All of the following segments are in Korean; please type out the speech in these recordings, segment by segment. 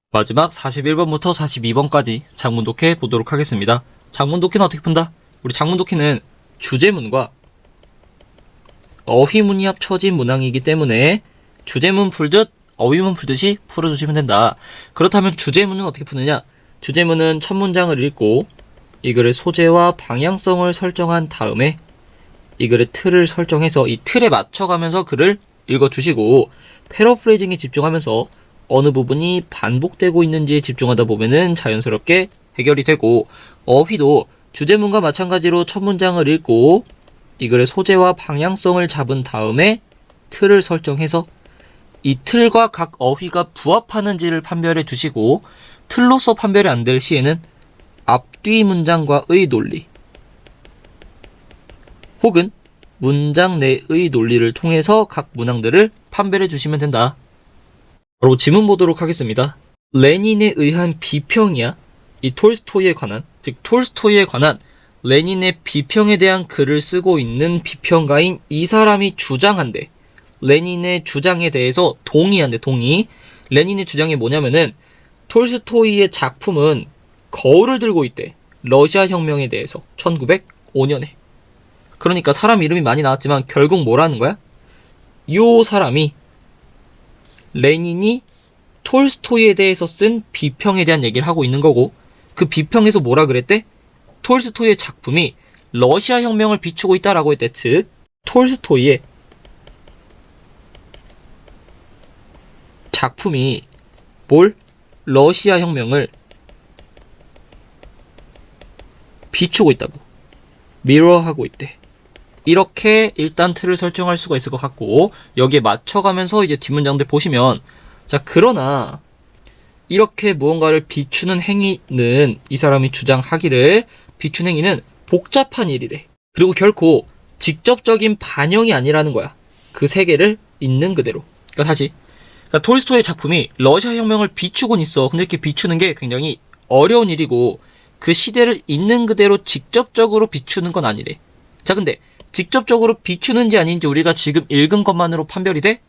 마지막 41번부터 42번까지 장문 독해 보도록 하겠습니다. 장문 독해는 어떻게 푼다? 우리 장문 독해는 주제문과 어휘문이 합쳐진 문항이기 때문에 주제문 풀듯 어휘문 풀듯이 풀어주시면 된다. 그렇다면 주제문은 어떻게 푸느냐? 주제문은 첫 문장을 읽고 이 글의 소재와 방향성을 설정한 다음에 이 글의 틀을 설정해서 이 틀에 맞춰가면서 글을 읽어주시고 패러프레이징에 집중하면서 어느 부분이 반복되고 있는지에 집중하다 보면은 자연스럽게 해결이 되고, 어휘도 주제문과 마찬가지로 첫 문장을 읽고 이 글의 소재와 방향성을 잡은 다음에 틀을 설정해서 이 틀과 각 어휘가 부합하는지를 판별해 주시고, 틀로서 판별이 안 될 시에는 앞뒤 문장과의 논리 혹은 문장 내의 논리를 통해서 각 문항들을 판별해 주시면 된다. 바로 지문 보도록 하겠습니다. 레닌에 의한 비평이야. 이 톨스토이에 관한, 즉 톨스토이에 관한 레닌의 비평에 대한 글을 쓰고 있는 비평가인 이 사람이 주장한대. 레닌의 주장에 대해서 동의한대. 동의. 레닌의 주장이 뭐냐면은 톨스토이의 작품은 거울을 들고 있대. 러시아 혁명에 대해서 1905년에. 그러니까 사람 이름이 많이 나왔지만 결국 뭐라는 거야? 요 사람이 레닌이 톨스토이에 대해서 쓴 비평에 대한 얘기를 하고 있는 거고, 그 비평에서 뭐라 그랬대? 톨스토이의 작품이 러시아 혁명을 비추고 있다라고 했대. 즉 톨스토이의 작품이 뭘? 러시아 혁명을 비추고 있다고, 미러하고 있대. 이렇게 일단 틀을 설정할 수가 있을 것 같고, 여기에 맞춰가면서 이제 뒷문장들 보시면, 자, 그러나 이렇게 무언가를 비추는 행위는, 이 사람이 주장하기를 비추는 행위는 복잡한 일이래. 그리고 결코 직접적인 반영이 아니라는 거야. 그 세계를 있는 그대로. 그러니까 다시, 그러니까 톨스토이의 작품이 러시아 혁명을 비추곤 있어. 근데 이렇게 비추는 게 굉장히 어려운 일이고, 그 시대를 있는 그대로 직접적으로 비추는 건 아니래. 자, 근데 직접적으로 비추는지 아닌지 우리가 지금 읽은 것만으로 판별이 돼?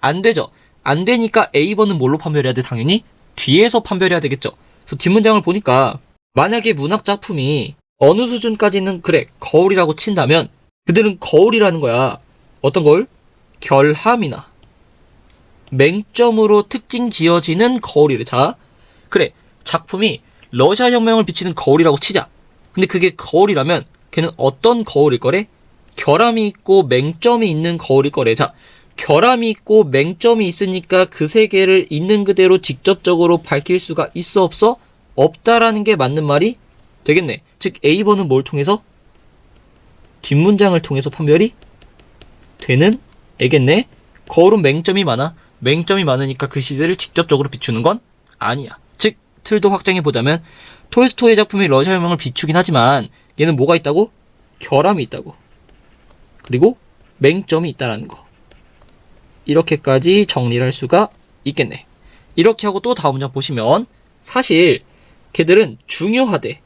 안 되죠. 안 되니까 A번은 뭘로 판별해야 돼? 당연히 뒤에서 판별해야 되겠죠. 그래서 뒷문장을 보니까 만약에 문학 작품이 어느 수준까지는 그래 거울이라고 친다면, 그들은 거울이라는 거야. 어떤 거울? 결함이나 맹점으로 특징 지어지는 거울이래. 자, 그래 작품이 러시아 혁명을 비치는 거울이라고 치자. 근데 그게 거울이라면 걔는 어떤 거울일 거래? 결함이 있고 맹점이 있는 거울일 거래. 자, 결함이 있고 맹점이 있으니까 그 세계를 있는 그대로 직접적으로 밝힐 수가 있어 없어? 없다라는 게 맞는 말이 되겠네. 즉 A번은 뭘 통해서? 뒷문장을 통해서 판별이 되는 애겠네. 거울은 맹점이 많아. 맹점이 많으니까 그 시대를 직접적으로 비추는 건 아니야. 즉 틀도 확장해보자면 톨스토이의 작품이 러시아 혁명을 비추긴 하지만 얘는 뭐가 있다고? 결함이 있다고. 그리고 맹점이 있다라는 거. 이렇게까지 정리를 할 수가 있겠네. 이렇게 하고 또 다음 문장 보시면, 사실 걔들은 중요하대.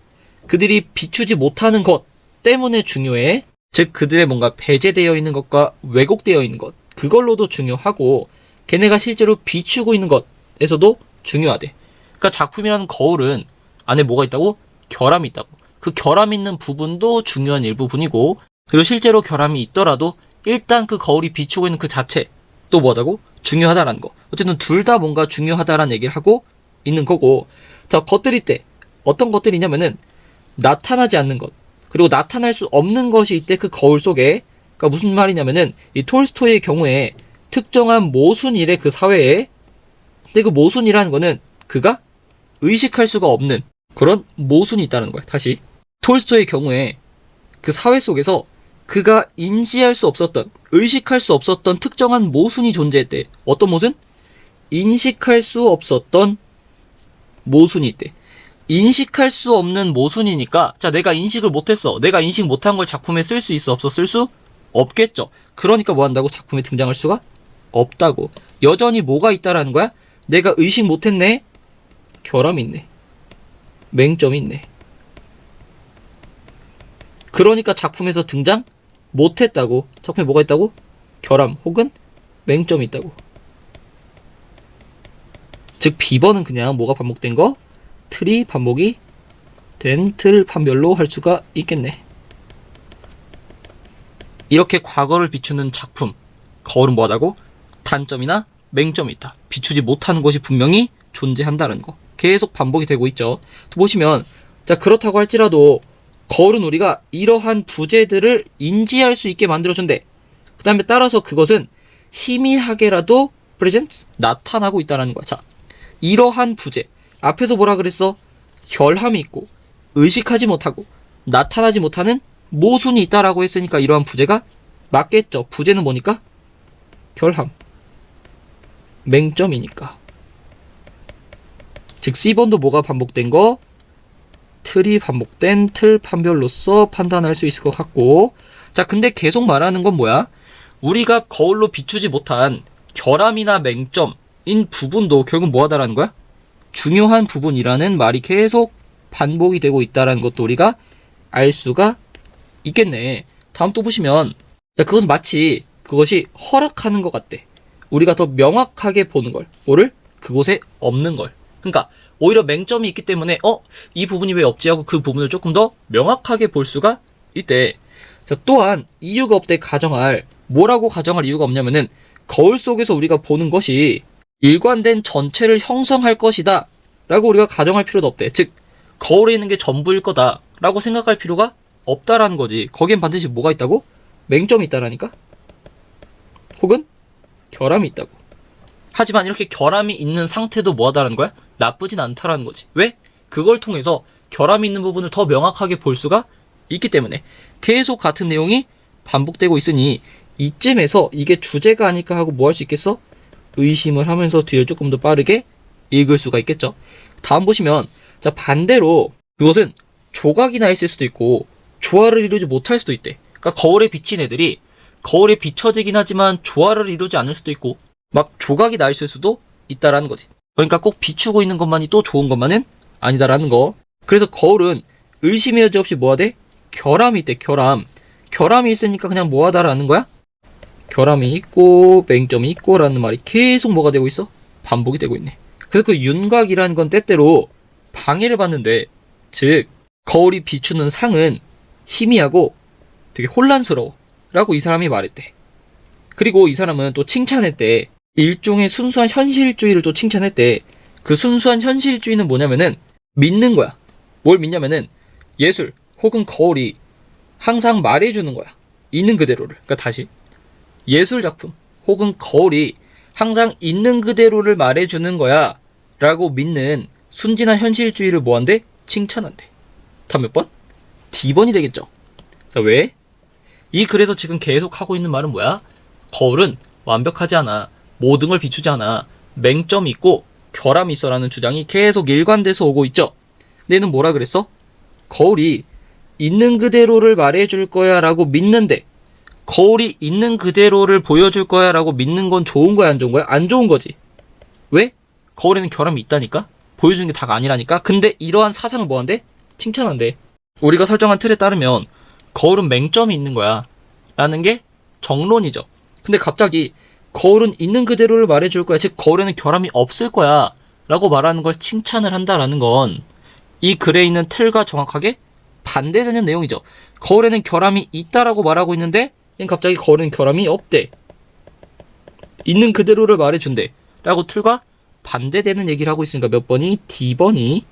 그들이 비추지 못하는 것 때문에 중요해. 즉 그들의 뭔가 배제되어 있는 것과 왜곡되어 있는 것, 그걸로도 중요하고, 걔네가 실제로 비추고 있는 것에서도 중요하대. 그러니까 작품이라는 거울은 안에 뭐가 있다고? 결함이 있다고. 그 결함 있는 부분도 중요한 일부분이고, 그리고 실제로 결함이 있더라도 일단 그 거울이 비추고 있는 그 자체 또 뭐다고? 중요하다라는 거. 어쨌든 둘 다 뭔가 중요하다라는 얘기를 하고 있는 거고, 자, 것들일 때 어떤 것들이냐면은 나타나지 않는 것, 그리고 나타날 수 없는 것이 이때 그 거울 속에. 그러니까 무슨 말이냐면은 이 톨스토이의 경우에 특정한 모순일의 그 사회에, 근데 그 모순이라는 거는 그가 의식할 수가 없는 그런 모순이 있다는 거야. 다시, 톨스토이의 경우에 그 사회 속에서 그가 인지할 수 없었던, 의식할 수 없었던 특정한 모순이 존재했대. 어떤 모순? 인식할 수 없었던 모순이 있대. 인식할 수 없는 모순이니까, 자, 내가 인식을 못했어. 내가 인식 못한 걸 작품에 쓸 수 있어 없어? 쓸 수 없겠죠. 그러니까 뭐 한다고? 작품에 등장할 수가 없다고. 여전히 뭐가 있다라는 거야? 내가 의식 못했네? 결함이 있네. 맹점이 있네. 그러니까 작품에서 등장 못했다고. 작품에 뭐가 있다고? 결함 혹은 맹점이 있다고. 즉 B번은 그냥 뭐가 반복된 거? 틀이 반복이 된 틀 판별로 할 수가 있겠네. 이렇게 과거를 비추는 작품, 거울은 뭐하다고? 단점이나 맹점이 있다. 비추지 못하는 것이 분명히 존재한다는 거. 계속 반복이 되고 있죠. 또 보시면, 자, 그렇다고 할지라도 거울은 우리가 이러한 부재들을 인지할 수 있게 만들어준대. 그 다음에 따라서 그것은 희미하게라도 present, 나타나고 있다는 거야. 자, 이러한 부재. 앞에서 뭐라 그랬어? 결함이 있고 의식하지 못하고 나타나지 못하는 모순이 있다라고 했으니까 이러한 부재가 맞겠죠. 부재는 뭐니까? 결함. 맹점이니까. 즉 C번도 뭐가 반복된 거? 틀이 반복된 틀 판별로서 판단할 수 있을 것 같고. 자, 근데 계속 말하는 건 뭐야? 우리가 거울로 비추지 못한 결함이나 맹점인 부분도 결국 뭐하다라는 거야? 중요한 부분이라는 말이 계속 반복이 되고 있다는 것도 우리가 알 수가 있겠네. 다음 또 보시면, 자, 그것은 마치 그것이 허락하는 것 같대. 우리가 더 명확하게 보는 걸. 뭐를? 그곳에 없는 걸. 그러니까 오히려 맹점이 있기 때문에 이 부분이 왜 없지 하고 그 부분을 조금 더 명확하게 볼 수가 있대. 자, 또한 이유가 없대 가정할, 뭐라고 가정할 이유가 없냐면은 거울 속에서 우리가 보는 것이 일관된 전체를 형성할 것이다 라고 우리가 가정할 필요도 없대. 즉 거울에 있는 게 전부일 거다 라고 생각할 필요가 없다라는 거지. 거기엔 반드시 뭐가 있다고? 맹점이 있다라니까? 혹은 결함이 있다고. 하지만 이렇게 결함이 있는 상태도 뭐하다라는 거야? 나쁘진 않다라는 거지. 왜? 그걸 통해서 결함이 있는 부분을 더 명확하게 볼 수가 있기 때문에. 계속 같은 내용이 반복되고 있으니 이쯤에서 이게 주제가 아닐까 하고 뭐 할 수 있겠어? 의심을 하면서 뒤를 조금 더 빠르게 읽을 수가 있겠죠. 다음 보시면, 자, 반대로 그것은 조각이 나 있을 수도 있고 조화를 이루지 못할 수도 있대. 그러니까 거울에 비친 애들이 거울에 비춰지긴 하지만 조화를 이루지 않을 수도 있고 막 조각이 나 있을 수도 있다라는 거지. 그러니까 꼭 비추고 있는 것만이 또 좋은 것만은 아니다라는 거. 그래서 거울은 의심의 여지 없이 뭐하대? 결함이 있대. 결함이 있으니까 그냥 뭐하다라는 거야? 결함이 있고 맹점이 있고 라는 말이 계속 뭐가 되고 있어? 반복이 되고 있네. 그래서 그 윤곽이라는 건 때때로 방해를 받는데, 즉 거울이 비추는 상은 희미하고 되게 혼란스러워 라고 이 사람이 말했대. 그리고 이 사람은 또 칭찬했대. 일종의 순수한 현실주의를 또 칭찬했대. 그 순수한 현실주의는 뭐냐면은 믿는 거야. 뭘 믿냐면은 예술 혹은 거울이 항상 말해주는 거야. 있는 그대로를. 그러니까 다시 예술 작품 혹은 거울이 항상 있는 그대로를 말해주는 거야 라고 믿는 순진한 현실주의를 뭐한대? 칭찬한대. 다음 몇 번? D번이 되겠죠. 자, 왜? 이 글에서 지금 계속 하고 있는 말은 뭐야? 거울은 완벽하지 않아. 모든 걸 비추지 않아. 맹점이 있고 결함이 있어 라는 주장이 계속 일관돼서 오고 있죠. 근데 얘는 뭐라 그랬어? 거울이 있는 그대로를 말해줄 거야 라고 믿는데, 거울이 있는 그대로를 보여줄 거야 라고 믿는 건 좋은 거야 안 좋은 거야? 안 좋은 거지. 왜? 거울에는 결함이 있다니까? 보여주는 게 다가 아니라니까? 근데 이러한 사상을 뭐한대? 칭찬한대. 우리가 설정한 틀에 따르면 거울은 맹점이 있는 거야 라는 게 정론이죠. 근데 갑자기 거울은 있는 그대로를 말해줄 거야, 즉 거울에는 결함이 없을 거야 라고 말하는 걸 칭찬을 한다라는 건 이 글에 있는 틀과 정확하게 반대되는 내용이죠. 거울에는 결함이 있다라고 말하고 있는데 얘는 갑자기 거울에는 결함이 없대. 있는 그대로를 말해준대 라고 틀과 반대되는 얘기를 하고 있으니까 몇 번이? D번이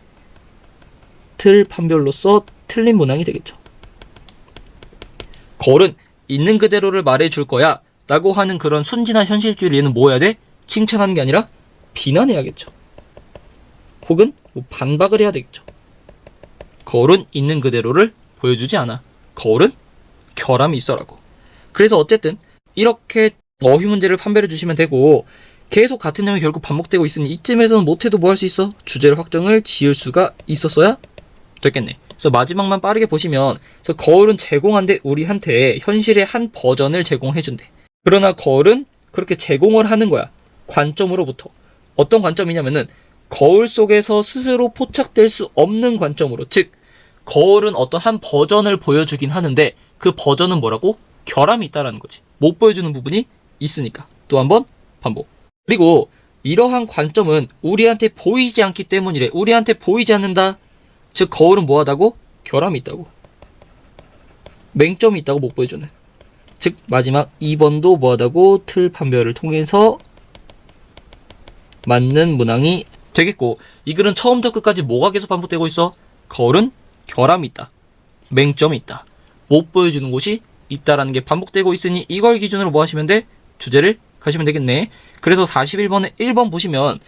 틀 판별로서 틀린 문항이 되겠죠. 거울은 있는 그대로를 말해줄 거야 라고 하는 그런 순진한 현실주의를 얘는 뭐 해야 돼? 칭찬하는 게 아니라 비난해야겠죠. 혹은 뭐 반박을 해야 되겠죠. 거울은 있는 그대로를 보여주지 않아. 거울은 결함이 있어라고. 그래서 어쨌든 이렇게 어휘 문제를 판별해 주시면 되고, 계속 같은 내용이 결국 반복되고 있으니 이쯤에서는 못해도 뭐 할 수 있어? 주제를 확정을 지을 수가 있었어야 됐겠네. 그래서 마지막만 빠르게 보시면, 그래서 거울은 제공한데 우리한테 현실의 한 버전을 제공해준대. 그러나 거울은 그렇게 제공을 하는 거야. 관점으로부터. 어떤 관점이냐면은 거울 속에서 스스로 포착될 수 없는 관점으로. 즉 거울은 어떤 한 버전을 보여주긴 하는데 그 버전은 뭐라고? 결함이 있다라는 거지. 못 보여주는 부분이 있으니까. 또 한 번 반복. 그리고 이러한 관점은 우리한테 보이지 않기 때문이래. 우리한테 보이지 않는다. 즉 거울은 뭐하다고? 결함이 있다고. 맹점이 있다고 못 보여주는. 즉 마지막 2번도 뭐하다고? 틀 판별을 통해서 맞는 문항이 되겠고, 이 글은 처음부터 끝까지 뭐가 계속 반복되고 있어? 거울은 결함이 있다. 맹점이 있다. 못 보여주는 곳이 있다라는 게 반복되고 있으니 이걸 기준으로 뭐 하시면 돼? 주제를 가시면 되겠네. 그래서 41번에 1번 보시면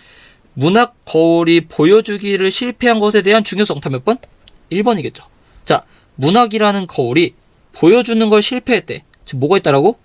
문학 거울이 보여주기를 실패한 것에 대한 중요성 다 몇 번? 1번이겠죠. 자, 문학이라는 거울이 보여주는 걸 실패했대. 지금 뭐가 있다라고?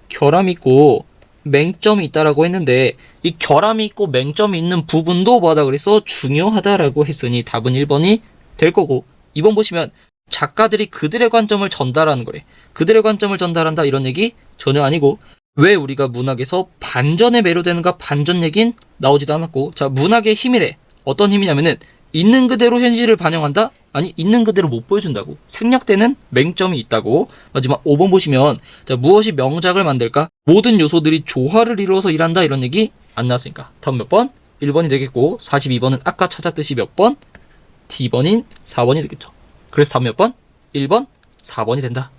결함이 있고 맹점이 있다라고 했는데, 이 결함이 있고 맹점이 있는 부분도 뭐하다 그랬어? 중요하다라고 했으니 답은 1번이 될 거고, 2번 보시면 작가들이 그들의 관점을 전달하는 거래. 그들의 관점을 전달한다 이런 얘기 전혀 아니고, 왜 우리가 문학에서 반전에 매료되는가, 반전 얘긴 나오지도 않았고, 자, 문학의 힘이래. 어떤 힘이냐면은 있는 그대로 현실을 반영한다? 아니, 있는 그대로 못 보여준다고. 생략되는 맹점이 있다고. 마지막 5번 보시면, 자, 무엇이 명작을 만들까? 모든 요소들이 조화를 이루어서 일한다 이런 얘기 안 나왔으니까 답은 몇 번? 1번이 되겠고, 42번은 아까 찾았듯이 몇 번? D번인 4번이 되겠죠. 그래서 답은 몇 번? 1번, 4번이 된다.